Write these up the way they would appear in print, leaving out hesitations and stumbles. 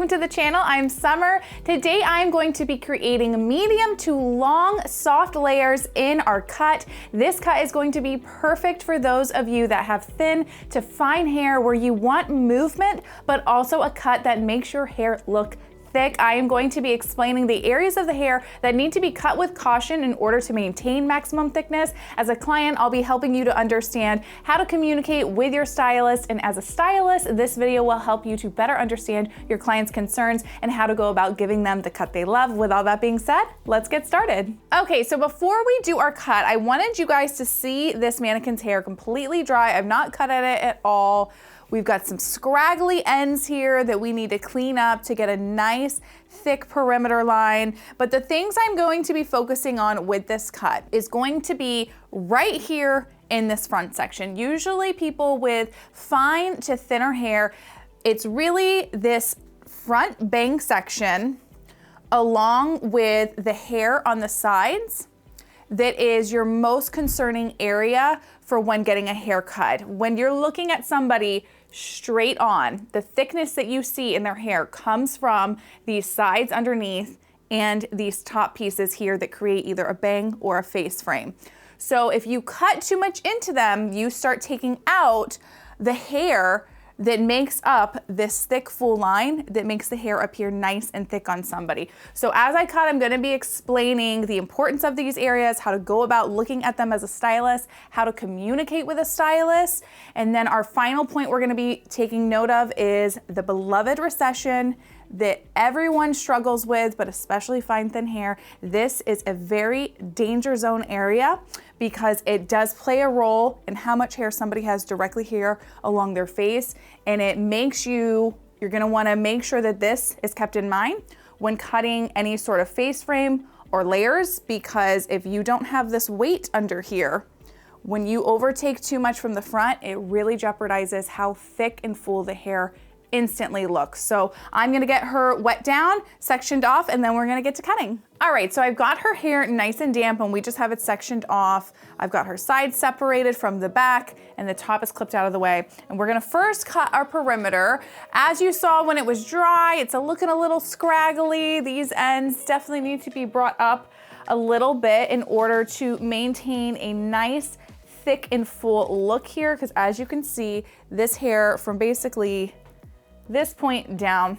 welcome to the channel. I'm Summer. Today I'm going to be creating medium to long soft layers in our cut. This cut is going to be perfect for those of you that have thin to fine hair where you want movement, but also a cut that makes your hair look thick. I am going to be explaining the areas of the hair that need to be cut with caution in order to maintain maximum thickness. As a client, I'll be helping you to understand how to communicate with your stylist, and as a stylist, this video will help you to better understand your client's concerns and how to go about giving them the cut they love. With all that being said, let's get started. Okay, so before we do our cut, I wanted you guys to see this mannequin's hair completely dry. I've not cut at it at all. We've got some scraggly ends here that we need to clean up to get a nice thick perimeter line. But the things I'm going to be focusing on with this cut is going to be right here in this front section. Usually people with fine to thinner hair, it's really this front bang section along with the hair on the sides that is your most concerning area for when getting a haircut. When you're looking at somebody straight on, the thickness that you see in their hair comes from these sides underneath and these top pieces here that create either a bang or a face frame. So if you cut too much into them, you start taking out the hair that makes up this thick full line that makes the hair appear nice and thick on somebody. So as I cut, I'm gonna be explaining the importance of these areas, how to go about looking at them as a stylist, how to communicate with a stylist, and then our final point we're gonna be taking note of is the beloved recession that everyone struggles with, but especially fine thin hair. This is a very danger zone area because it does play a role in how much hair somebody has directly here along their face, and it makes you're gonna wanna make sure that this is kept in mind when cutting any sort of face frame or layers, because if you don't have this weight under here, when you overtake too much from the front, it really jeopardizes how thick and full the hair instantly looks. So I'm gonna get her wet down, sectioned off, and then we're gonna get to cutting. All right, so I've got her hair nice and damp and we just have it sectioned off. I've got her sides separated from the back and the top is clipped out of the way. And we're gonna first cut our perimeter. As you saw when it was dry, it's looking a little scraggly. These ends definitely need to be brought up a little bit in order to maintain a nice, thick and full look here, because as you can see, this hair from basically this point down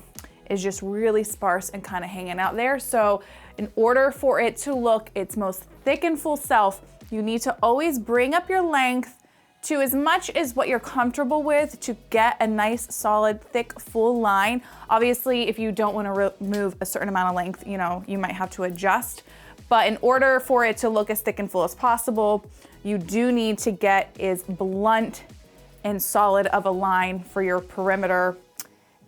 is just really sparse and kind of hanging out there. So in order for it to look its most thick and full self, you need to always bring up your length to as much as what you're comfortable with to get a nice, solid, thick, full line. Obviously, if you don't want to remove a certain amount of length, you might have to adjust. But in order for it to look as thick and full as possible, you do need to get as blunt and solid of a line for your perimeter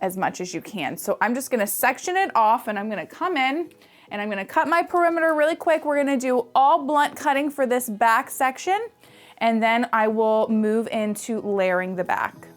as much as you can. So I'm just gonna section it off and I'm gonna come in and I'm gonna cut my perimeter really quick. We're gonna do all blunt cutting for this back section, and then I will move into layering the back.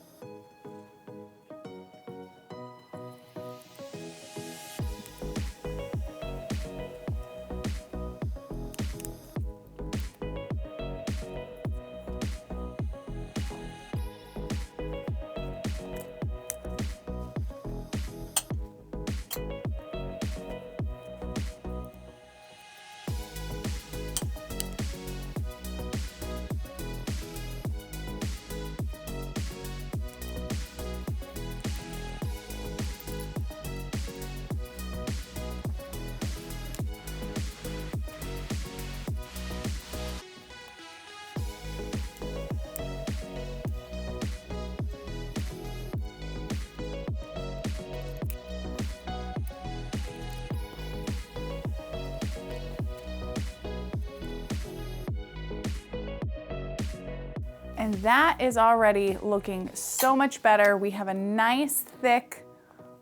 And that is already looking so much better. We have a nice, thick,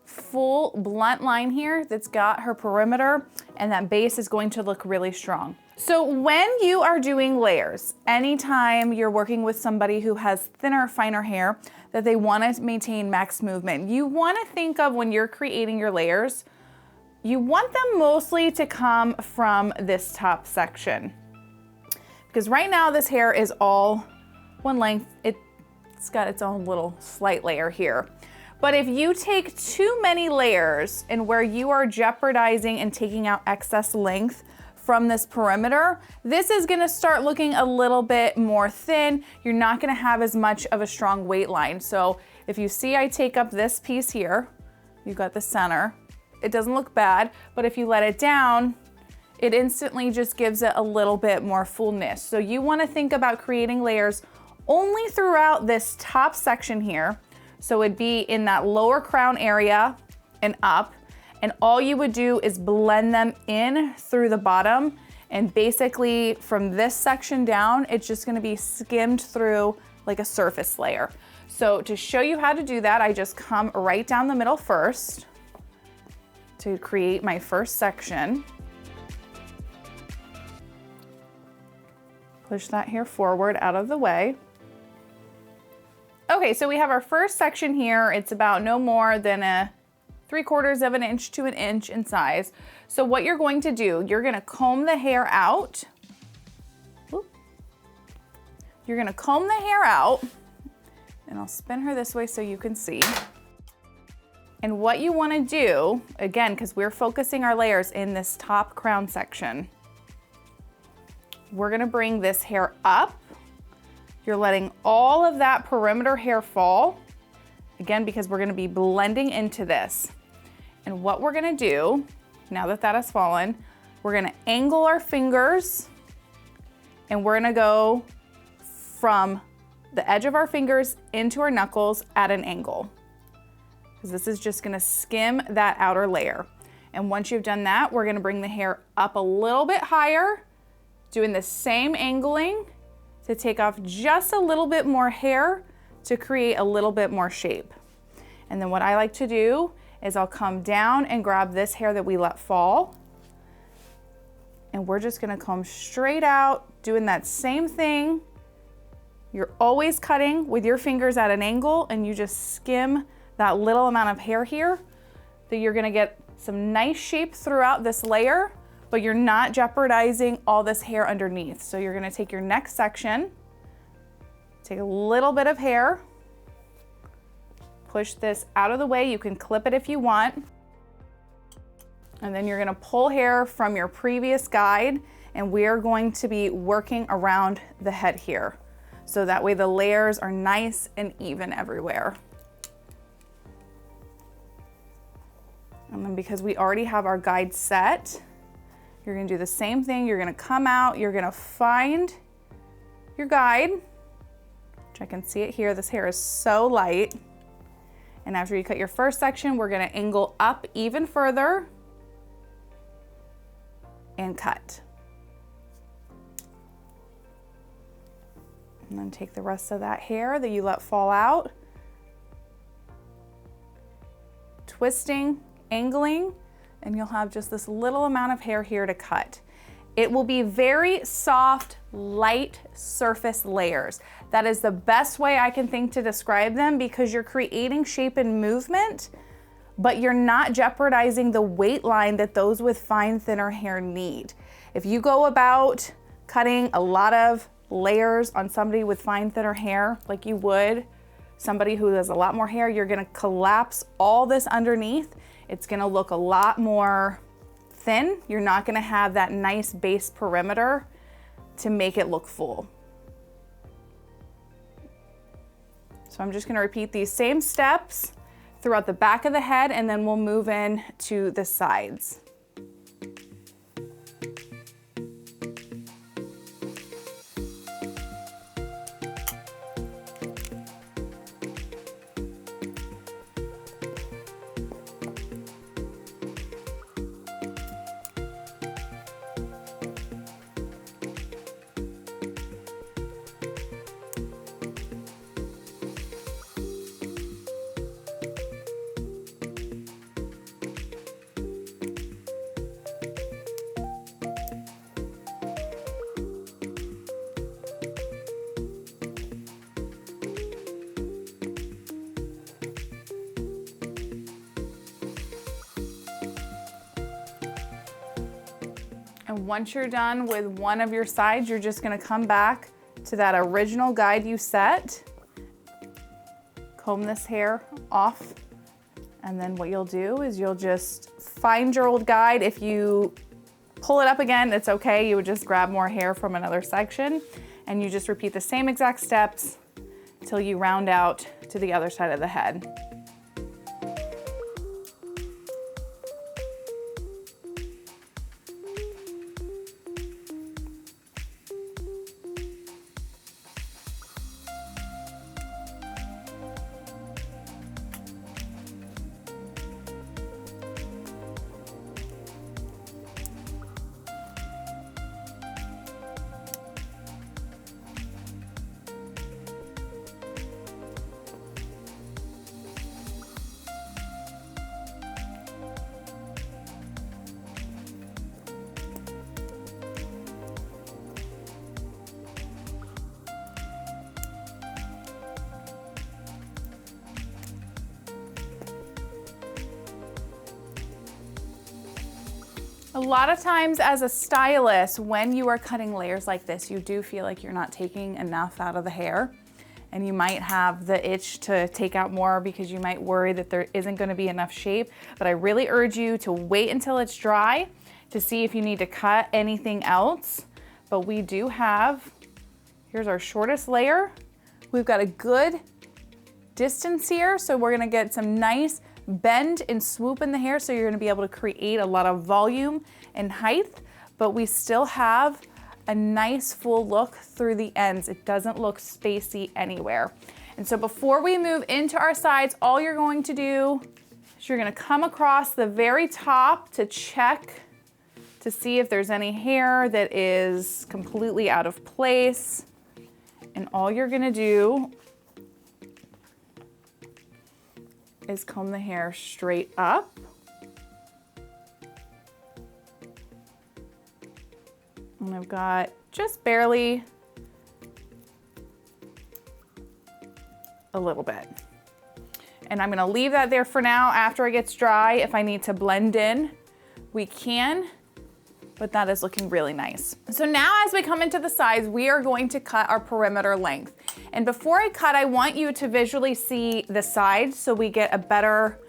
full blunt line here that's got her perimeter, and that base is going to look really strong. So when you are doing layers, anytime you're working with somebody who has thinner, finer hair, that they want to maintain max movement, you want to think of when you're creating your layers, you want them mostly to come from this top section. Because right now this hair is all one length. It's got its own little slight layer here. But if you take too many layers and where you are jeopardizing and taking out excess length from this perimeter, this is gonna start looking a little bit more thin. You're not gonna have as much of a strong weight line. So if you see I take up this piece here, you've got the center, it doesn't look bad, but if you let it down, it instantly just gives it a little bit more fullness. So you wanna think about creating layers only throughout this top section here. So it'd be in that lower crown area and up, and all you would do is blend them in through the bottom, and basically from this section down, it's just gonna be skimmed through like a surface layer. So to show you how to do that, I just come right down the middle first to create my first section. Push that hair forward out of the way. Okay, so we have our first section here. It's about no more than a 3/4 of an inch to an inch in size. So what you're going to do, you're gonna comb the hair out. You're gonna comb the hair out, and I'll spin her this way so you can see. And what you wanna do, again, because we're focusing our layers in this top crown section, we're gonna bring this hair up. You're letting all of that perimeter hair fall, again, because we're gonna be blending into this. And what we're gonna do, now that that has fallen, we're gonna angle our fingers, and we're gonna go from the edge of our fingers into our knuckles at an angle. Because this is just gonna skim that outer layer. And once you've done that, we're gonna bring the hair up a little bit higher, doing the same angling to take off just a little bit more hair to create a little bit more shape. And then what I like to do is I'll come down and grab this hair that we let fall, and we're just gonna comb straight out, doing that same thing. You're always cutting with your fingers at an angle, and you just skim that little amount of hair here, that you're gonna get some nice shape throughout this layer, but you're not jeopardizing all this hair underneath. So you're gonna take your next section, take a little bit of hair, push this out of the way. You can clip it if you want. And then you're gonna pull hair from your previous guide, and we're going to be working around the head here. So that way the layers are nice and even everywhere. And then because we already have our guide set, you're gonna do the same thing. You're gonna come out, you're gonna find your guide, which I can see it here. This hair is so light. And after you cut your first section, we're gonna angle up even further and cut. And then take the rest of that hair that you let fall out, twisting, angling, and you'll have just this little amount of hair here to cut. It will be very soft, light surface layers. That is the best way I can think to describe them, because you're creating shape and movement, but you're not jeopardizing the weight line that those with fine, thinner hair need. If you go about cutting a lot of layers on somebody with fine, thinner hair, like you would somebody who has a lot more hair, you're gonna collapse all this underneath. It's gonna look a lot more thin. You're not gonna have that nice base perimeter to make it look full. So I'm just gonna repeat these same steps throughout the back of the head, and then we'll move in to the sides. And once you're done with one of your sides, you're just gonna come back to that original guide you set, comb this hair off And then what you'll do is you'll just find your old guide. If you pull it up again, it's okay. You would just grab more hair from another section and you just repeat the same exact steps until you round out to the other side of the head. A lot of times as a stylist, when you are cutting layers like this, you do feel like you're not taking enough out of the hair, and you might have the itch to take out more because you might worry that there isn't going to be enough shape. But I really urge you to wait until it's dry to see if you need to cut anything else. But we do have, here's our shortest layer. We've got a good distance here, so we're gonna get some nice bend and swoop in the hair, so you're gonna be able to create a lot of volume and height, but we still have a nice full look through the ends. It doesn't look spacey anywhere. And so before we move into our sides, all you're going to do is you're gonna come across the very top to check to see if there's any hair that is completely out of place. And all you're gonna do is comb the hair straight up. And I've got just barely a little bit. And I'm gonna leave that there for now. After it gets dry, if I need to blend in, we can, but that is looking really nice. So now as we come into the sides, we are going to cut our perimeter length. And before I cut, I want you to visually see the sides so we get a better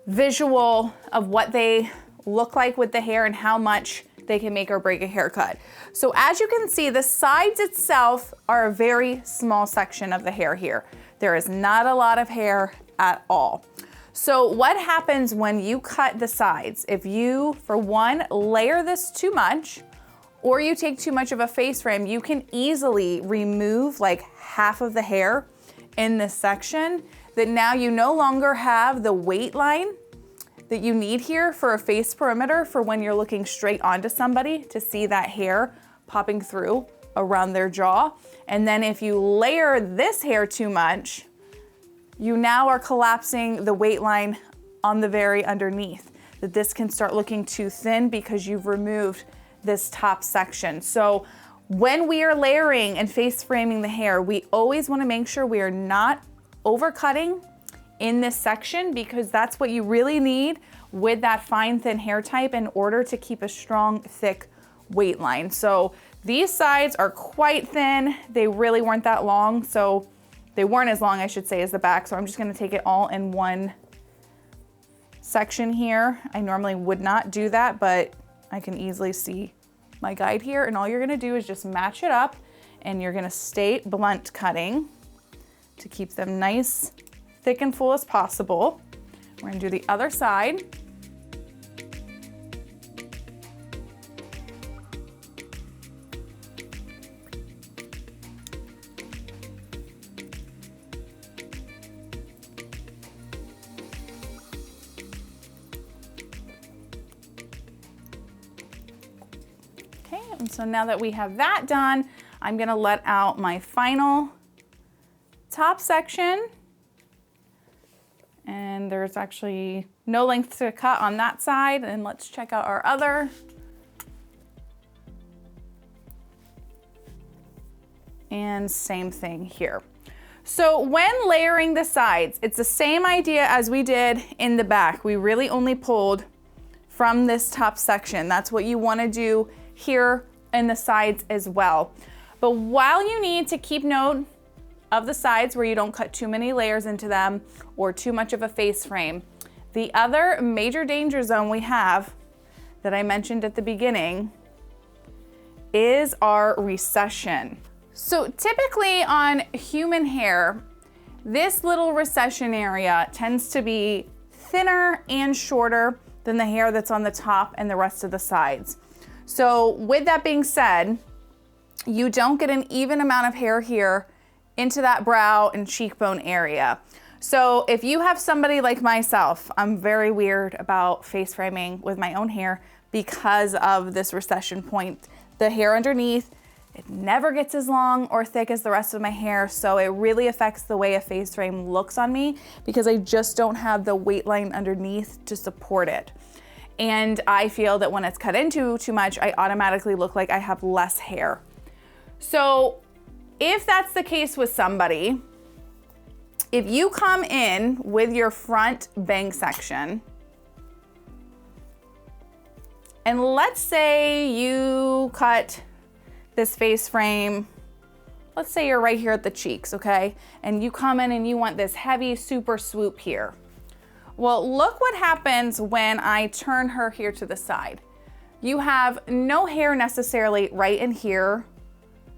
visual of what they look like with the hair and how much they can make or break a haircut. So as you can see, the sides itself are a very small section of the hair here. There is not a lot of hair at all. So what happens when you cut the sides? If you, for one, layer this too much, or you take too much of a face frame, you can easily remove like half of the hair in this section, that now you no longer have the weight line that you need here for a face perimeter for when you're looking straight onto somebody to see that hair popping through around their jaw. And then if you layer this hair too much, you now are collapsing the weight line on the very underneath, that this can start looking too thin because you've removed this top section. So when we are layering and face framing the hair, we always want to make sure we are not overcutting in this section, because that's what you really need with that fine thin hair type in order to keep a strong thick weight line. So these sides are quite thin. They really weren't that long, so they weren't as long, I should say, as the back. So I'm just going to take it all in one section here. I normally would not do that, but I can easily see my guide here, and all you're gonna do is just match it up, and you're gonna stay blunt cutting to keep them nice, thick and full as possible. We're gonna do the other side. And so now that we have that done, I'm gonna let out my final top section. And there's actually no length to cut on that side. And let's check out our other. And same thing here. So when layering the sides, it's the same idea as we did in the back. We really only pulled from this top section. That's what you wanna do here in the sides as well. But while you need to keep note of the sides where you don't cut too many layers into them or too much of a face frame. The other major danger zone we have that I mentioned at the beginning is our recession. So typically on human hair, this little recession area tends to be thinner and shorter than the hair that's on the top and the rest of the sides. So with that being said, you don't get an even amount of hair here into that brow and cheekbone area. So if you have somebody like myself, I'm very weird about face framing with my own hair because of this recession point. The hair underneath, it never gets as long or thick as the rest of my hair, so it really affects the way a face frame looks on me because I just don't have the weight line underneath to support it. And I feel that when it's cut into too much, I automatically look like I have less hair. So if that's the case with somebody, if you come in with your front bang section, and let's say you cut this face frame, let's say you're right here at the cheeks, okay? And you come in and you want this heavy super swoop here. Well, look what happens when I turn her here to the side. You have no hair necessarily right in here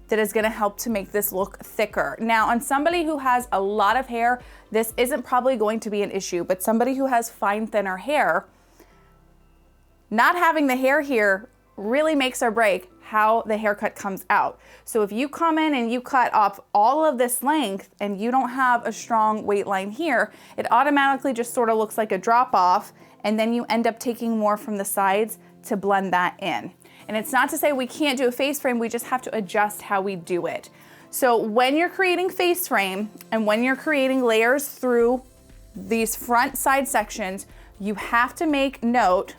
that is gonna help to make this look thicker. Now, on somebody who has a lot of hair, this isn't probably going to be an issue, but somebody who has fine, thinner hair, not having the hair here really makes or break how the haircut comes out. So if you come in and you cut off all of this length and you don't have a strong weight line here, it automatically just sort of looks like a drop off, and then you end up taking more from the sides to blend that in. And it's not to say we can't do a face frame, we just have to adjust how we do it. So when you're creating face frame and when you're creating layers through these front side sections, you have to make note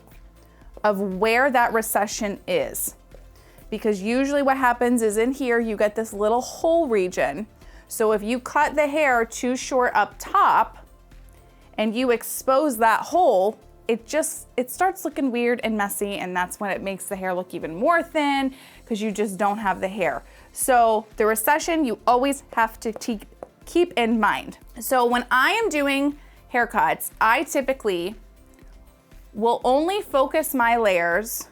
of where that recession is. Because usually what happens is in here, you get this little hole region. So if you cut the hair too short up top and you expose that hole, it starts looking weird and messy, and that's when it makes the hair look even more thin because you just don't have the hair. So the recession, you always have to keep in mind. So when I am doing haircuts, I typically will only focus my layers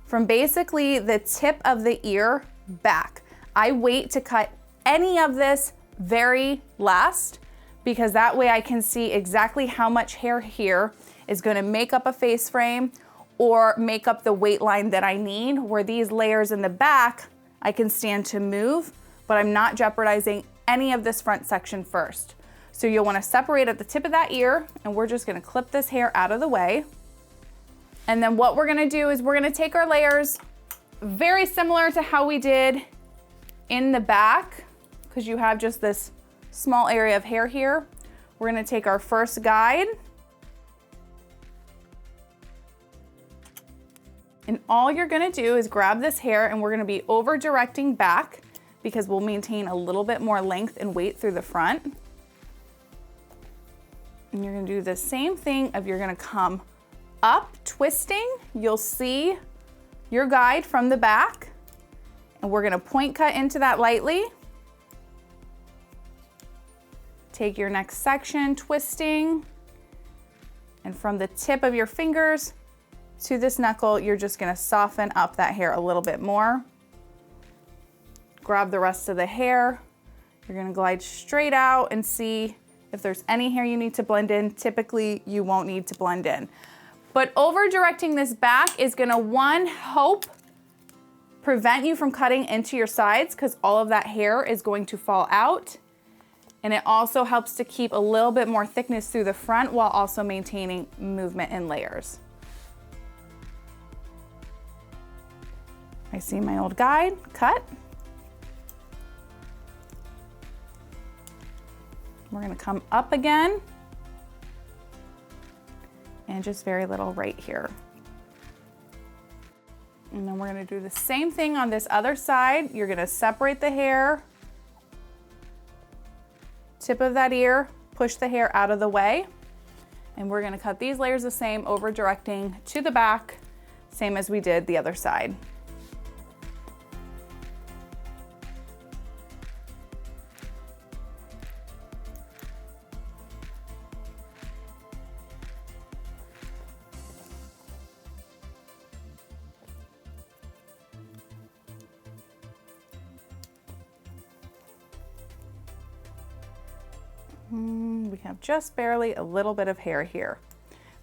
from basically the tip of the ear back. I wait to cut any of this very last because that way I can see exactly how much hair here is gonna make up a face frame or make up the weight line that I need, where these layers in the back, I can stand to move, but I'm not jeopardizing any of this front section first. So you'll wanna separate at the tip of that ear, and we're just gonna clip this hair out of the way. And then what we're gonna do is we're gonna take our layers very similar to how we did in the back, because you have just this small area of hair here. We're gonna take our first guide, and all you're gonna do is grab this hair, and we're gonna be over directing back because we'll maintain a little bit more length and weight through the front. And you're gonna do the same thing if you're gonna come up twisting. You'll see your guide from the back, and we're gonna point cut into that lightly. Take your next section, twisting, and from the tip of your fingers to this knuckle, you're just gonna soften up that hair a little bit more. Grab the rest of the hair. You're gonna glide straight out and see if there's any hair you need to blend in. Typically, you won't need to blend in. But over directing this back is gonna, one, prevent you from cutting into your sides because all of that hair is going to fall out. And it also helps to keep a little bit more thickness through the front while also maintaining movement in layers. I see my old guide, cut. We're gonna come up again and just very little right here. And then we're gonna do the same thing on this other side. You're gonna separate the hair, tip of that ear, push the hair out of the way, and we're gonna cut these layers the same, over directing to the back, same as we did the other side. We have just barely a little bit of hair here.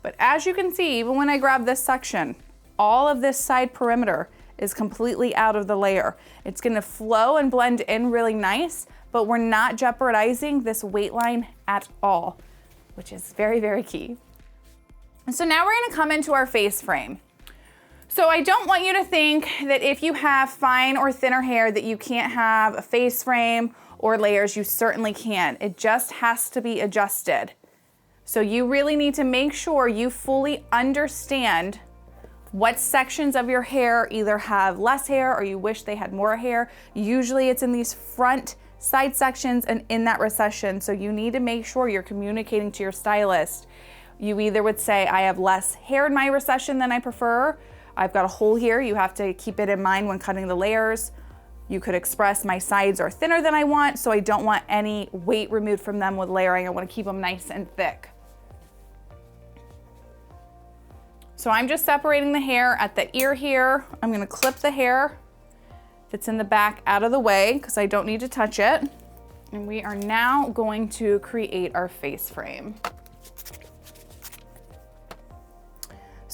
But as you can see, even when I grab this section, all of this side perimeter is completely out of the layer. It's gonna flow and blend in really nice, but we're not jeopardizing this weight line at all, which is very, very key. So now we're gonna come into our face frame. So I don't want you to think that if you have fine or thinner hair that you can't have a face frame or layers. You certainly can. It just has to be adjusted. So you really need to make sure you fully understand what sections of your hair either have less hair or you wish they had more hair. Usually it's in these front side sections and in that recession. So you need to make sure you're communicating to your stylist. You either would say, I have less hair in my recession than I prefer. I've got a hole here. You have to keep it in mind when cutting the layers. You could express my sides are thinner than I want, so I don't want any weight removed from them with layering. I want to keep them nice and thick. So I'm just separating the hair at the ear here. I'm gonna clip the hair that's in the back out of the way because I don't need to touch it. And we are now going to create our face frame.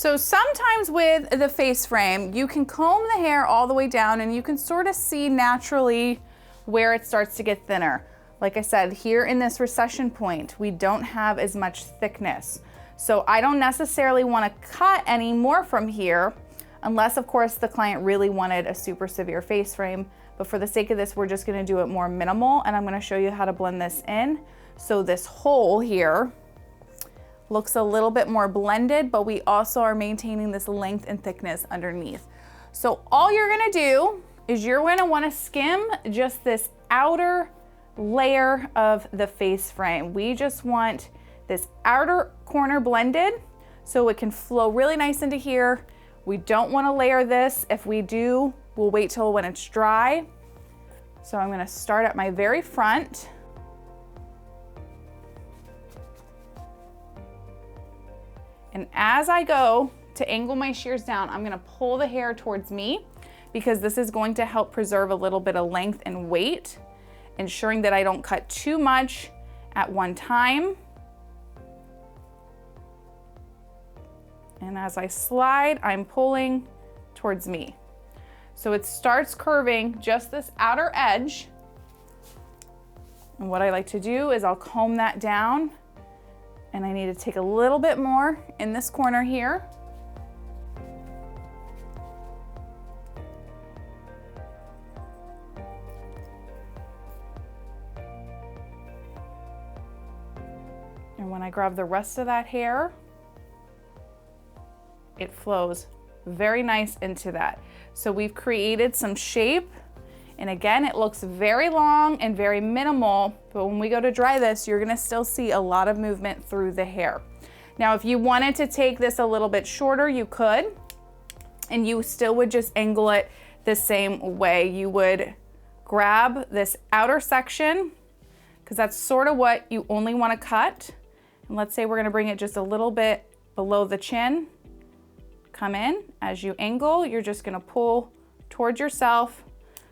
So sometimes with the face frame, you can comb the hair all the way down and you can sort of see naturally where it starts to get thinner. Like I said, here in this recession point, we don't have as much thickness. So I don't necessarily want to cut any more from here, unless of course the client really wanted a super severe face frame. But for the sake of this, we're just going to do it more minimal, and I'm going to show you how to blend this in. So this hole here looks a little bit more blended, but we also are maintaining this length and thickness underneath. So all you're gonna do is you're gonna wanna skim just this outer layer of the face frame. We just want this outer corner blended so it can flow really nice into here. We don't wanna layer this. If we do, we'll wait till when it's dry. So I'm gonna start at my very front. And as I go to angle my shears down, I'm gonna pull the hair towards me because this is going to help preserve a little bit of length and weight, ensuring that I don't cut too much at one time. And as I slide, I'm pulling towards me. So it starts curving just this outer edge. And what I like to do is I'll comb that down. And I need to take a little bit more in this corner here. And when I grab the rest of that hair, it flows very nice into that. So we've created some shape. And again, it looks very long and very minimal, but when we go to dry this, you're gonna still see a lot of movement through the hair. Now, if you wanted to take this a little bit shorter, you could, and you still would just angle it the same way. You would grab this outer section, because that's sort of what you only wanna cut. And let's say we're gonna bring it just a little bit below the chin. Come in, as you angle, you're just gonna pull towards yourself.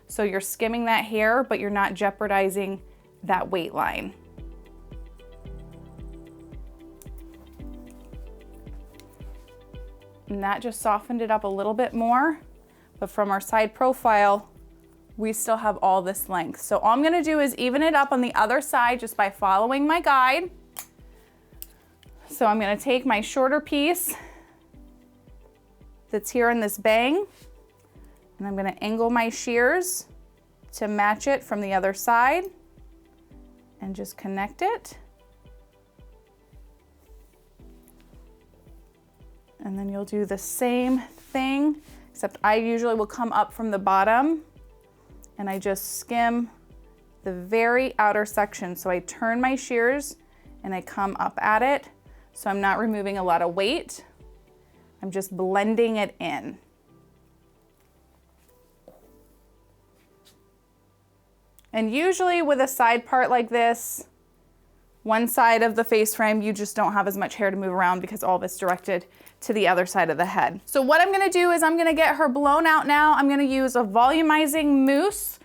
So you're skimming that hair, but you're not jeopardizing that weight line. And that just softened it up a little bit more, but from our side profile, we still have all this length. So all I'm gonna do is even it up on the other side just by following my guide. So I'm gonna take my shorter piece that's here in this bang, and I'm gonna angle my shears to match it from the other side and just connect it. And then you'll do the same thing, except I usually will come up from the bottom and I just skim the very outer section. So I turn my shears and I come up at it. So I'm not removing a lot of weight. I'm just blending it in. And usually with a side part like this, one side of the face frame, you just don't have as much hair to move around because all of it's directed to the other side of the head. So what I'm gonna do is I'm gonna get her blown out now. I'm gonna use a volumizing mousse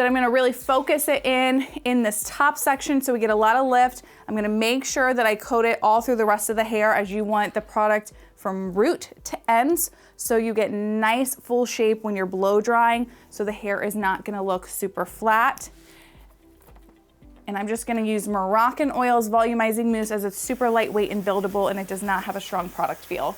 Then I'm gonna really focus it in this top section so we get a lot of lift. I'm gonna make sure that I coat it all through the rest of the hair, as you want the product from root to ends, so you get nice full shape when you're blow drying, so the hair is not gonna look super flat. And I'm just gonna use Moroccan Oil's Volumizing Mousse, as it's super lightweight and buildable, and it does not have a strong product feel.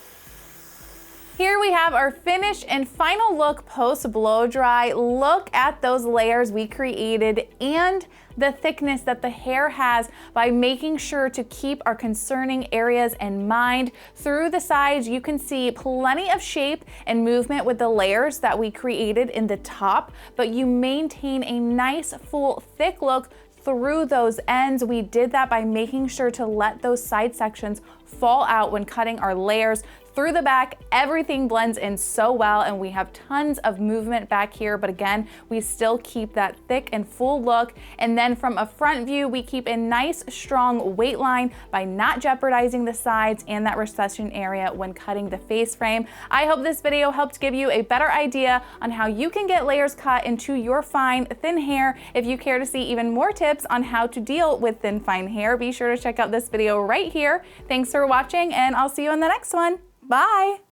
Here we have our finished and final look post blow dry. Look at those layers we created and the thickness that the hair has by making sure to keep our concerning areas in mind. Through the sides, you can see plenty of shape and movement with the layers that we created in the top, but you maintain a nice, full, thick look through those ends. We did that by making sure to let those side sections fall out when cutting our layers. Through the back, everything blends in so well, and we have tons of movement back here, but again, we still keep that thick and full look. And then from a front view, we keep a nice, strong weight line by not jeopardizing the sides and that recession area when cutting the face frame. I hope this video helped give you a better idea on how you can get layers cut into your fine, thin hair. If you care to see even more tips on how to deal with thin, fine hair, be sure to check out this video right here. Thanks for watching, and I'll see you in the next one. Bye.